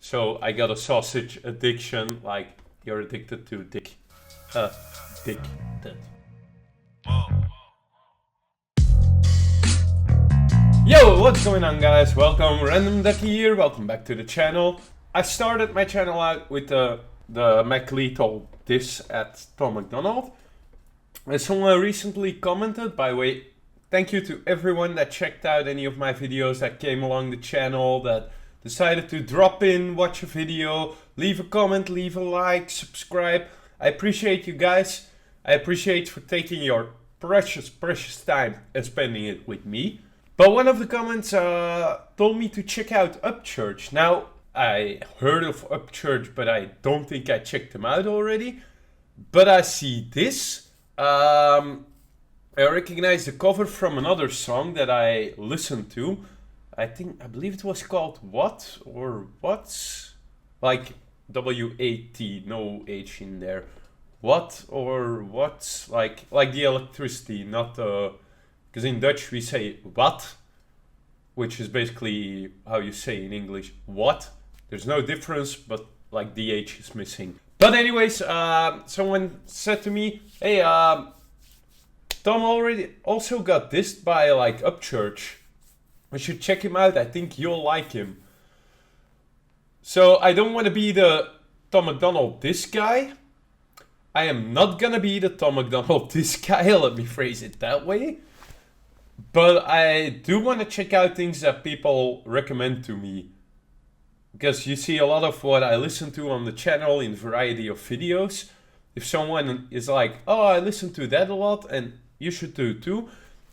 So I got a sausage addiction, like you're addicted to dick. Dick. Yo, what's going on, guys? Welcome, Random Ducky here. Welcome back to the channel. I started my channel out with the McLethal diss at Tom McDonald. And someone recently commented, by the way, thank you to everyone that checked out any of my videos that came along the channel, that decided to drop in, watch a video, leave a comment, leave a like, subscribe. I appreciate you guys. I appreciate for taking your precious time and spending it with me. But one of the comments told me to check out Upchurch. Now, I heard of Upchurch, but I don't think I checked them out already. But I see this. I recognize the cover from another song that I listened to. I believe it was called What or What's, like W-A-T, no H in there. What or What's, like the electricity, not the, because in Dutch we say wat, which is basically how you say in English what. There's no difference, but like the H is missing. But anyways, someone said to me, hey, Tom already also got dissed by like Upchurch. I should check him out. I think you'll like him. So I don't want to be the Tom McDonald diss guy. I am not gonna be the Tom McDonald diss guy. Let me phrase it that way. But I do want to check out things that people recommend to me. Because you see a lot of what I listen to on the channel in a variety of videos. If someone is like, oh, I listen to that a lot and you should do too,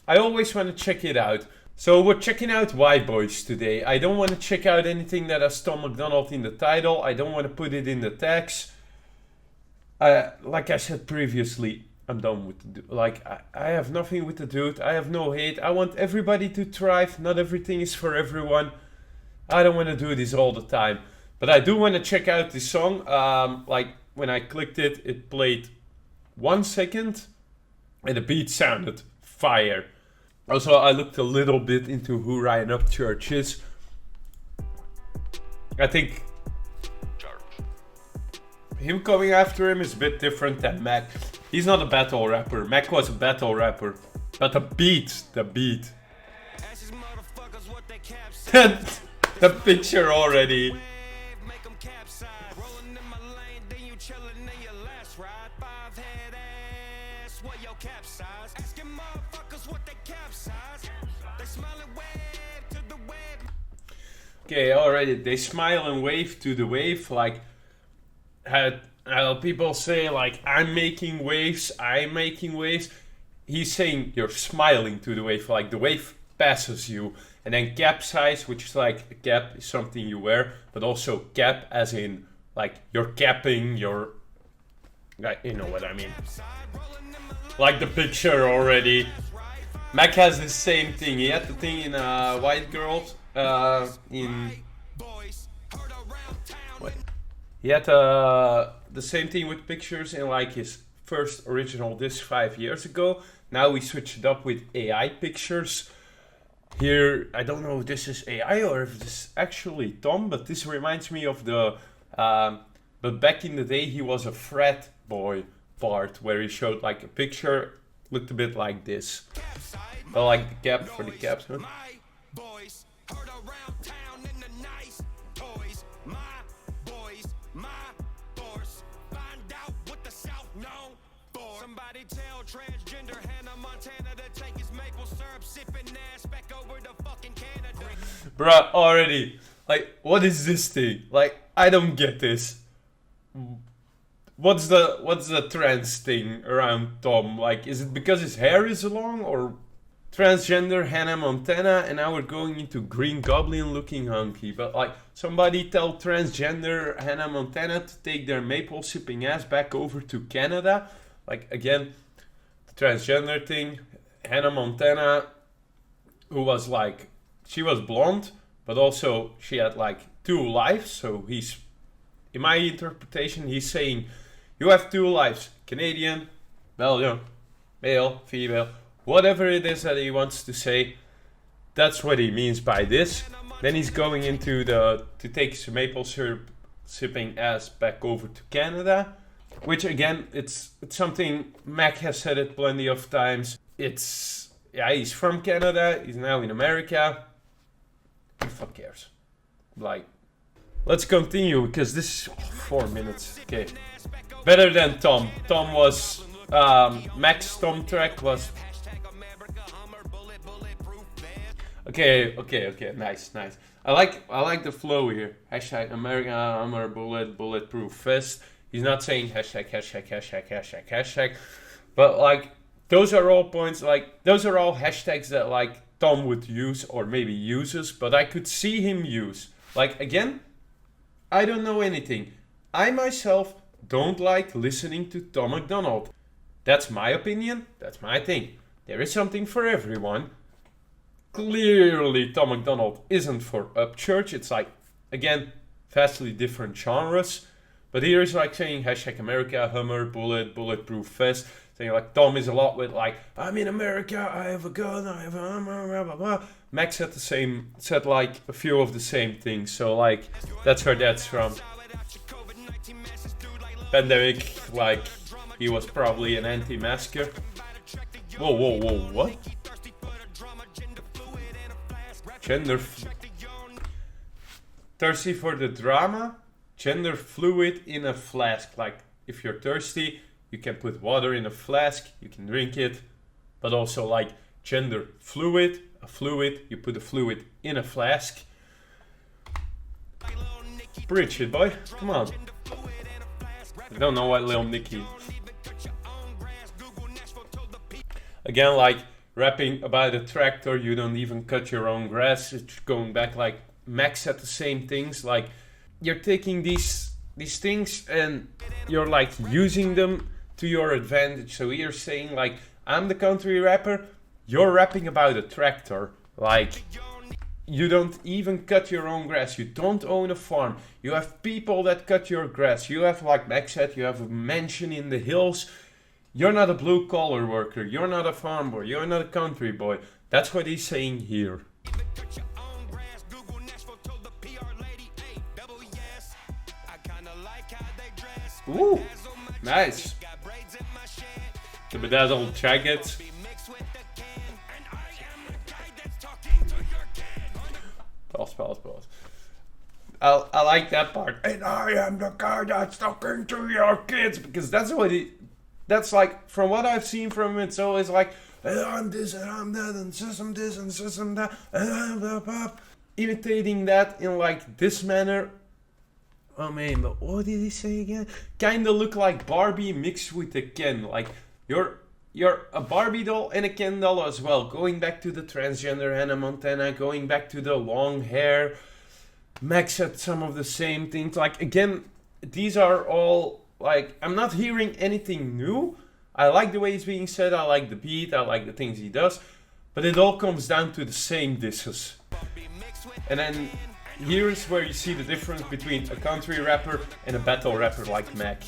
I always want to check it out. So we're checking out White Boys today. I don't want to check out anything that has Tom McDonald in the title. I don't want to put it in the tags. Like I said previously, I'm done with the dude. Like, I have nothing with the dude. I have no hate. I want everybody to thrive. Not everything is for everyone. I don't want to do this all the time. But I do want to check out this song. Like, when I clicked it, it played 1 second. And the beat sounded fire. Also, I looked a little bit into who Ryan Upchurch is. I think him coming after him is a bit different than Mac. He's not a battle rapper. Mac was a battle rapper. But the beat. The picture already. Okay, already they smile and wave to the wave, like how people say, like, I'm making waves. He's saying you're smiling to the wave, like the wave passes you. And then capsize, which is like a cap is something you wear, but also cap as in like you're capping your, you know what I mean. Like the picture already. Mac has the same thing. He had the thing in White Girls. He had the same thing with pictures in like his first original disc 5 years ago. Now we switched it up with AI pictures. Here, I don't know if this is AI or if this is actually Tom, but this reminds me of the, but back in the day he was a frat boy part where he showed like a picture, looked a bit like this. But like the cap for the caps, huh? Bruh, already, like, what is this thing? Like, I don't get this. What's the trans thing around Tom? Like, is it because his hair is long, or transgender Hannah Montana, and now we're going into Green Goblin looking hunky? But like, somebody tell transgender Hannah Montana to take their maple sipping ass back over to Canada. Like, again, the transgender thing, Hannah Montana, who was like, she was blonde, but also she had like 2 lives. So he's, in my interpretation, he's saying you have 2 lives. Canadian, Belgium, male, female, whatever it is that he wants to say. that's what he means by this. Then he's going into to take his maple syrup sipping ass back over to Canada, which again, it's something Mac has said it plenty of times. He's from Canada, he's now in America. Who the fuck cares? Like, let's continue because this is 4 minutes. Okay, better than Tom. Tom was Mac's Tom track was. Okay, nice. I like the flow here. Hashtag America Hammer bulletproof vest. He's not saying hashtag. But like, those are all points, like, those are all hashtags that like Tom would use or maybe uses, but I could see him use. Like, again, I don't know anything. I myself don't like listening to Tom MacDonald. That's my opinion, that's my thing. There is something for everyone. Clearly Tom MacDonald isn't for Upchurch. It's like, again, vastly different genres. But here is like saying hashtag America, Hummer, bulletproof vest. Saying like Tom is a lot with like, I'm in America, I have a gun, I have a Hummer, blah blah blah. Max said like a few of the same things. So like, that's where that's from. Pandemic, like, he was probably an anti-masker. Whoa, what? Thirsty for the drama? Gender fluid in a flask. Like, if you're thirsty, you can put water in a flask, you can drink it. But also like gender fluid, you put a fluid in a flask. Preach it, boy. Come on. I don't know what Lil Nicky. Again, like, rapping about a tractor, you don't even cut your own grass. It's going back, like, Max said the same things. Like, you're taking these things and you're like using them to your advantage. So you're saying like, I'm the country rapper, you're rapping about a tractor. Like, you don't even cut your own grass. You don't own a farm. You have people that cut your grass. You have, like Max said, you have a mansion in the hills. You're not a blue collar worker. You're not a farm boy. You're not a country boy. That's what he's saying here. Ooh, nice. The bedazzled jacket. Pause. I like that part. And I am the guy that's talking to your kids, because that's what that's like, from what I've seen from him, it's always like, and I'm this and I'm that and system this and system that, and blah, blah, imitating that in like this manner. Oh man, but what did he say again? Kinda look like Barbie mixed with a Ken. Like, you're a Barbie doll and a Ken doll as well. Going back to the transgender Hannah Montana, going back to the long hair. Max said some of the same things. Like, again, these are all, like, I'm not hearing anything new. I like the way it's being said, I like the beat, I like the things he does. But it all comes down to the same disses. And then here's where you see the difference between a country rapper and a battle rapper like Mac.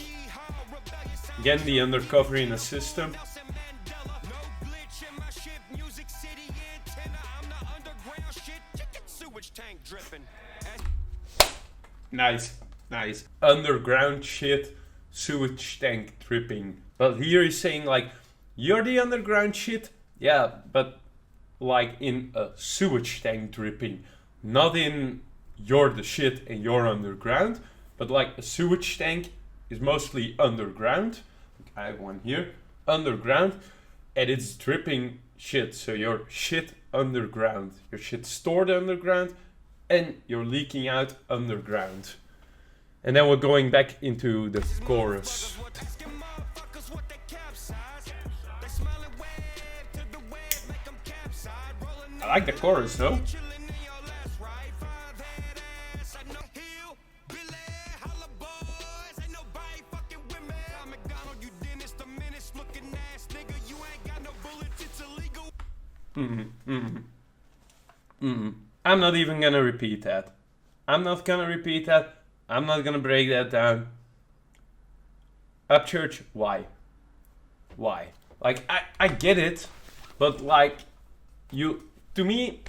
Again, the undercover in a system. Nice. Underground shit, sewage tank dripping. But here he's saying like, you're the underground shit? Yeah, but like in a sewage tank dripping. Not in you're the shit and you're underground, but like a sewage tank is mostly underground. I have one here, underground, and it's dripping shit. So your shit underground, your shit stored underground, and you're leaking out underground. And then we're going back into the chorus. I like the chorus though. I'm not even gonna repeat that. I'm not gonna break that down. Upchurch, why? Like, I get it, but like, to me,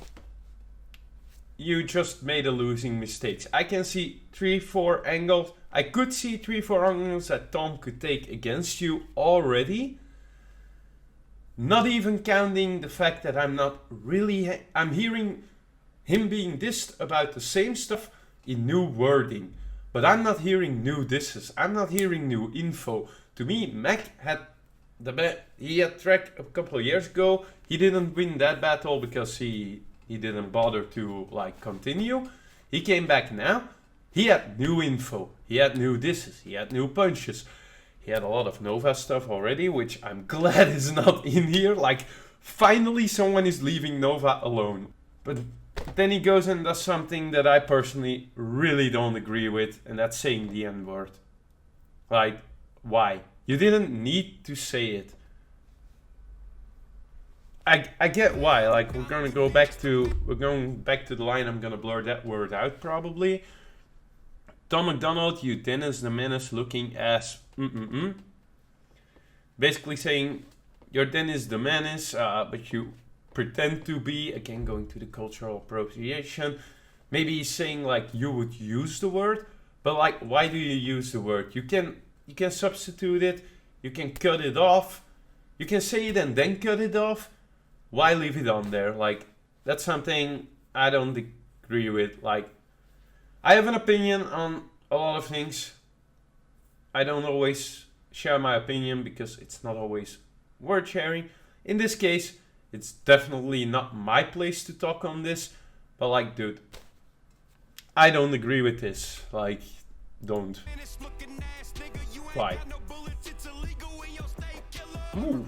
you just made a losing mistakes. I can see 3-4 angles. I could see 3-4 angles that Tom could take against you already. Not even counting the fact that I'm hearing him being dissed about the same stuff in new wording. But I'm not hearing new disses. I'm not hearing new info. To me, Mac had he had track a couple of years ago. He didn't win that battle because he didn't bother to like continue. He came back now. He had new info. He had new disses. He had new punches. He had a lot of Nova stuff already, which I'm glad is not in here. Like, finally someone is leaving Nova alone. But then he goes and does something that I personally really don't agree with, and that's saying the N-word. Like, why? You didn't need to say it. I get why. Like, we're going back to the line. I'm gonna blur that word out probably. Tom McDonald, you Dennis the Menace looking ass. Basically saying you're Dennis the Menace, but you pretend to be. Again, going to the cultural appropriation. Maybe he's saying like you would use the word, but like, why do you use the word? You can substitute it. You can cut it off. You can say it and then cut it off. Why leave it on there? Like, that's something I don't agree with. Like, I have an opinion on a lot of things. I don't always share my opinion because it's not always worth sharing. In this case, it's definitely not my place to talk on this. But like, dude, I don't agree with this. Like, don't. Why? Ooh.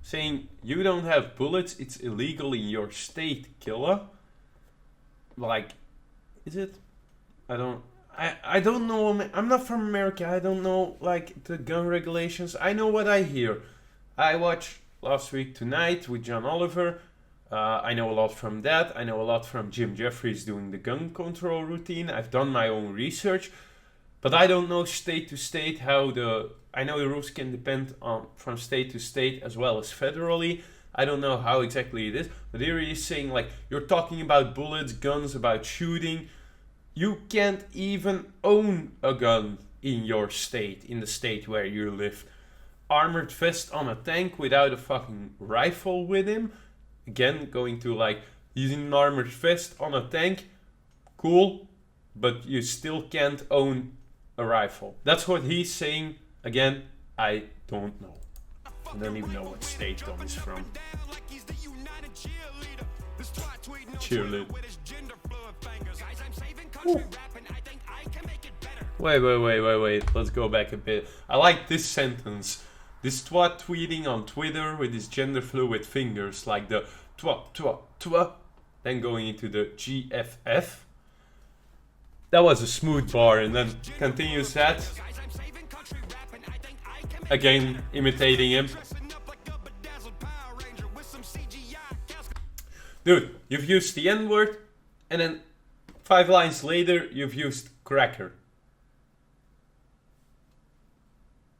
Saying you don't have bullets, it's illegal in your state, killer. Like, is it? I don't know. I'm not from America. I don't know like the gun regulations. I know what I hear. I watched Last Week Tonight with John Oliver. I know a lot from that. I know a lot from Jim Jeffries doing the gun control routine. I've done my own research, but I don't know state to state I know the rules can depend on from state to state as well as federally. I don't know how exactly it is, but here he is saying like, you're talking about bullets, guns, about shooting. You can't even own a gun in your state, in the state where you live. Armored vest on a tank without a fucking rifle with him. Again, going to like, using an armored vest on a tank, cool, but you still can't own a rifle. That's what he's saying. Again, I don't know. I don't even know what state Tom is from. Cheerlead. Ooh. Wait. Let's go back a bit. I like this sentence. This twat tweeting on Twitter with his gender fluid fingers, like the twa, then going into the GFF. That was a smooth bar, and then continues that. Again, imitating him. Dude, you've used the N-word, and then 5 lines later, you've used cracker.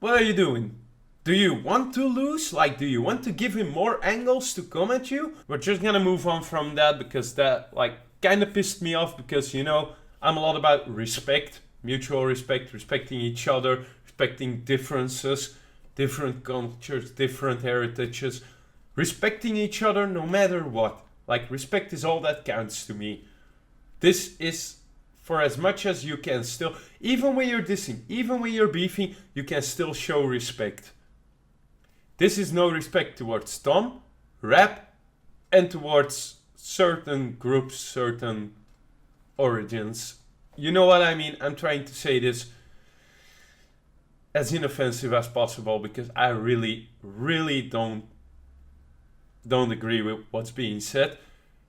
What are you doing? Do you want to lose? Like, do you want to give him more angles to come at you? We're just gonna move on from that because that, like, kind of pissed me off because, you know, I'm a lot about respect, mutual respect, respecting each other, respecting differences, different cultures, different heritages, respecting each other no matter what. Like, respect is all that counts to me. This is for as much as you can still, even when you're dissing, even when you're beefing, you can still show respect. This is no respect towards Tom, rap, and towards certain groups, certain origins. You know what I mean? I'm trying to say this as inoffensive as possible because I really don't agree with what's being said,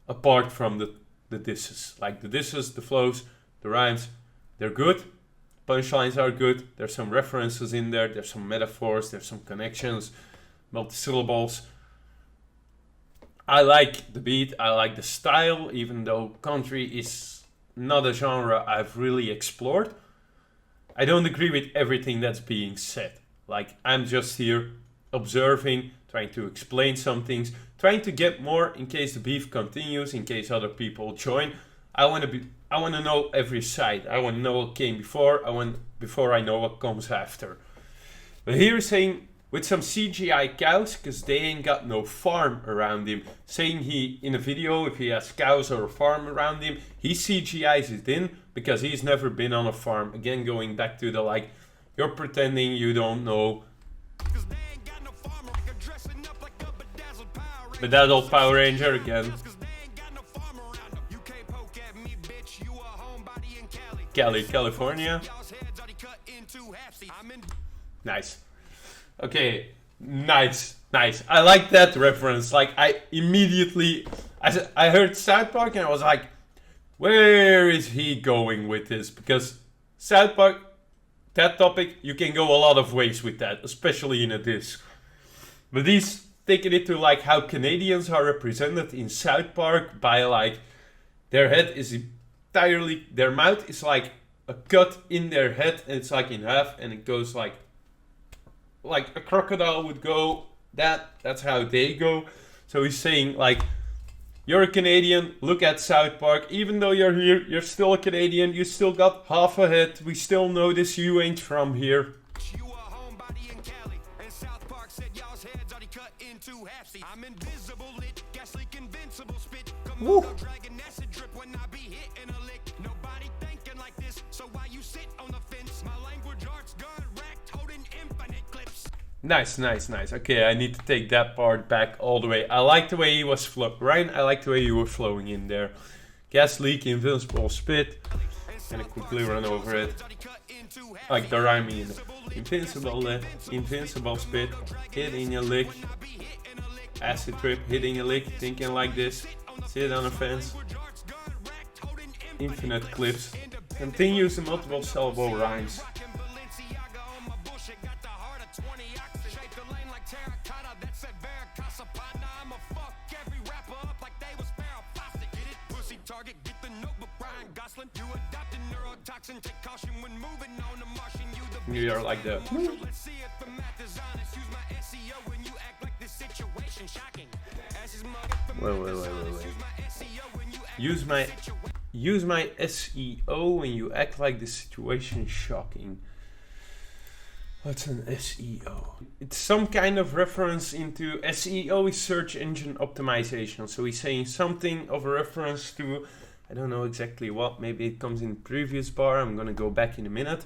apart from the disses. Like the disses, the flows, the rhymes, they're good. Punchlines are good. There's some references in there. There's some metaphors. There's some connections, multi-syllables. I like the beat. I like the style, even though country is not a genre I've really explored. I don't agree with everything that's being said. Like, I'm just here observing, trying to explain some things, trying to get more in case the beef continues, in case other people join. I want to know every side. I want to know what came before. Before I know what comes after. But here he's saying with some CGI cows, because they ain't got no farm around him. Saying he, in a video, if he has cows or a farm around him, he CGIs it in because he's never been on a farm. Again, going back to the like, you're pretending you don't know. But that old Power Ranger again. Cali, California. Nice. Okay, nice. I like that reference. Like, I immediately, I heard South Park and I was like, where is he going with this? Because South Park, that topic, you can go a lot of ways with that, especially in a diss. But he's taking it to like how Canadians are represented in South Park by like, their head is entirely, their mouth is like a cut in their head and it's like in half and it goes like a crocodile would go. That's how they go. So he's saying like, you're a Canadian, look at South Park. Even though you're here, you're still a Canadian. You still got half a head. We still notice you ain't from here. Woo. Nice. Okay, I need to take that part back all the way. I like the way he was Ryan, I like the way you were flowing in there. Gas leak, invincible spit. Gonna quickly run over it. Like the rhyming in it. Invincible spit, hitting a lick. Acid trip, hitting a lick, thinking like this. Sit on a fence. Infinite clips. Continues the multiple syllable rhymes. You are like the wait. Use my SEO when you act like the situation shocking. What's an SEO? It's some kind of reference into SEO is search engine optimization. So he's saying something of a reference to, I don't know exactly what, maybe it comes in the previous bar. I'm gonna go back in a minute.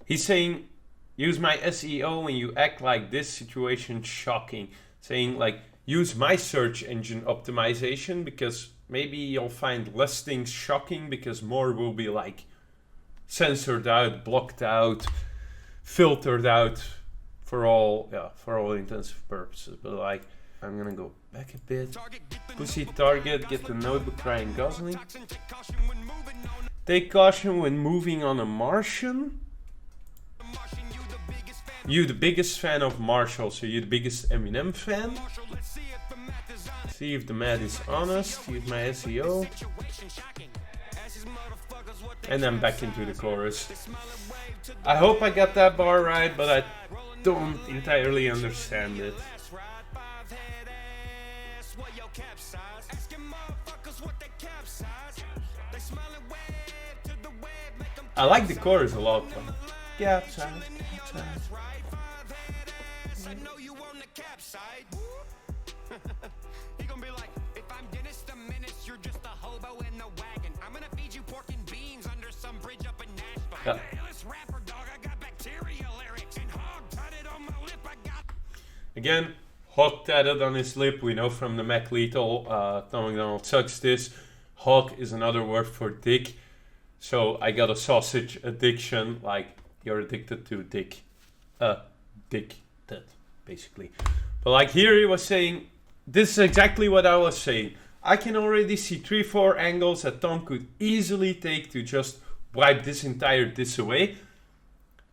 He's saying, use my SEO when you act like this situation shocking. Saying like, use my search engine optimization because maybe you'll find less things shocking because more will be like censored out, blocked out, filtered out for all intensive purposes. But like, I'm gonna go back a bit. Pussy target, get the notebook, Ryan Gosling. Take caution when moving on a Martian. You the biggest fan of Marshall, so you the biggest Eminem fan. See if the man is honest. Use my SEO. And then back into the chorus. I hope I got that bar right, but I don't entirely understand it. I like the chorus a lot. Capsize. Yeah. Again, hog tatted on his lip. We know from the Mac Lethal, Tom McDonald sucks this. Hog is another word for dick. So I got a sausage addiction, like you're addicted to dick. Dick, basically. But like here he was saying, this is exactly what I was saying. I can already see 3-4 angles that Tom could easily take to just wipe this entire diss away.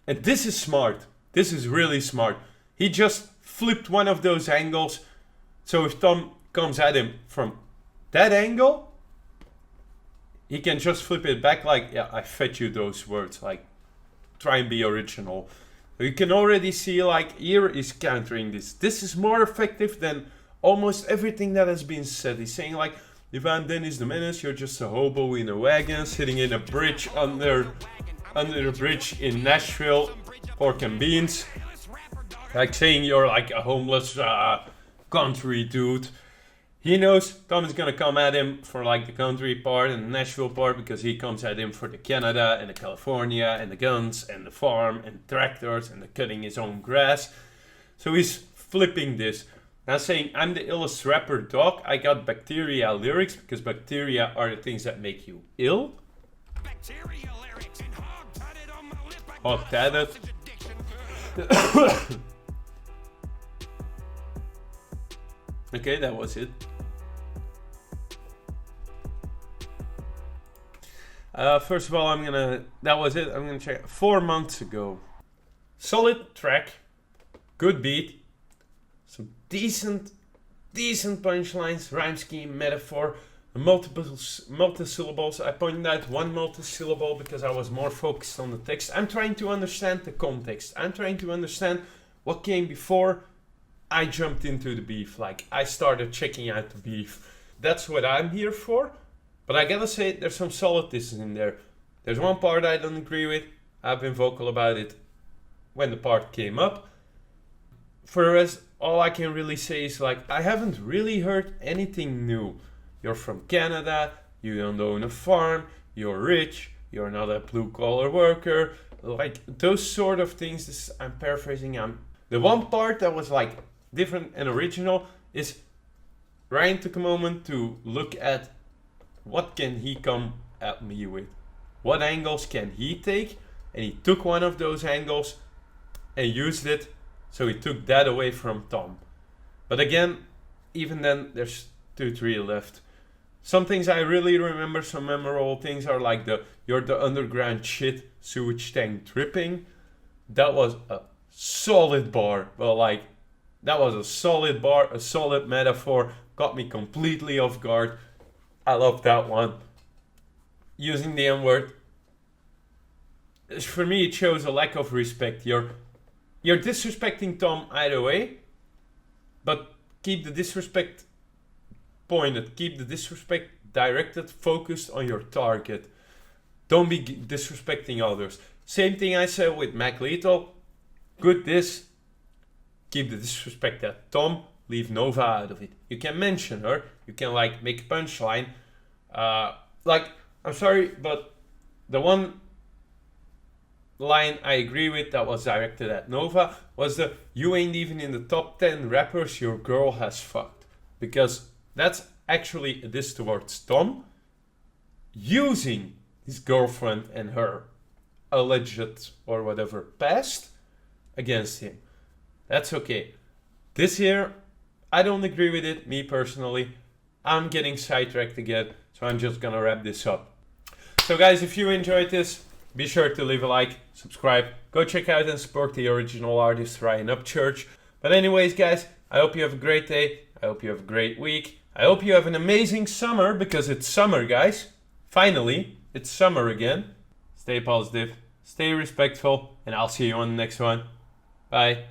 And this is smart. This is really smart. He just flipped one of those angles. So if Tom comes at him from that angle, he can just flip it back like, yeah, I fed you those words. Like, try and be original. You can already see like here is countering this. This is more effective than almost everything that has been said. He's saying like, if I'm Dennis the Menace, you're just a hobo in a wagon sitting in a bridge under the bridge in Nashville, pork and beans. Like saying you're like a homeless country dude. He knows Tom is gonna come at him for like the country part and the Nashville part, because he comes at him for the Canada and the California and the guns and the farm and tractors and the cutting his own grass. So he's flipping this. Now saying, I'm the illest rapper, dog. I got bacteria lyrics, because bacteria are the things that make you ill. Hog-tatted. Okay, that was it. First of all, that was it. I'm gonna check. 4 months ago. Solid track. Good beat. Some decent punchlines, rhyme scheme, metaphor, multi-syllables. I pointed out one multi-syllable because I was more focused on the text. I'm trying to understand the context. I'm trying to understand what came before I jumped into the beef. Like, I started checking out the beef. That's what I'm here for. But I gotta say, there's some solidness in there. There's one part I don't agree with. I've been vocal about it when the part came up. For the rest, all I can really say is like, I haven't really heard anything new. You're from Canada, you don't own a farm, you're rich, you're not a blue-collar worker. Like, those sort of things, I'm paraphrasing. The one part that was like different and original is Ryan took a moment to look at what can he come at me with? What angles can he take? And he took one of those angles and used it. So he took that away from Tom. But again, even then, there's 2-3 left. Some things I really remember, some memorable things are like you're the underground shit, sewage tank dripping. That was a solid bar. Well, like, that was a solid bar, a solid metaphor. Got me completely off guard. I love that one. Using the N-word. For me, it shows a lack of respect. You're disrespecting Tom either way, but keep the disrespect pointed. Keep the disrespect directed, focused on your target. Don't be disrespecting others. Same thing I said with Mac Lethal. Good diss. Keep the disrespect at Tom. Leave Nova out of it. You can mention her. You can like make a punchline. Like, I'm sorry, but the one line I agree with that was directed at Nova was you ain't even in the top 10 rappers your girl has fucked. Because that's actually a diss towards Tom using his girlfriend and her alleged or whatever past against him. That's okay. This here, I don't agree with it, me personally. I'm getting sidetracked again, so I'm just gonna wrap this up. So guys, if you enjoyed this, be sure to leave a like, subscribe, go check out and support the original artist Ryan Upchurch. But anyways guys, I hope you have a great day, I hope you have a great week, I hope you have an amazing summer, because it's summer guys. Finally, it's summer again. Stay positive, stay respectful, and I'll see you on the next one. Bye.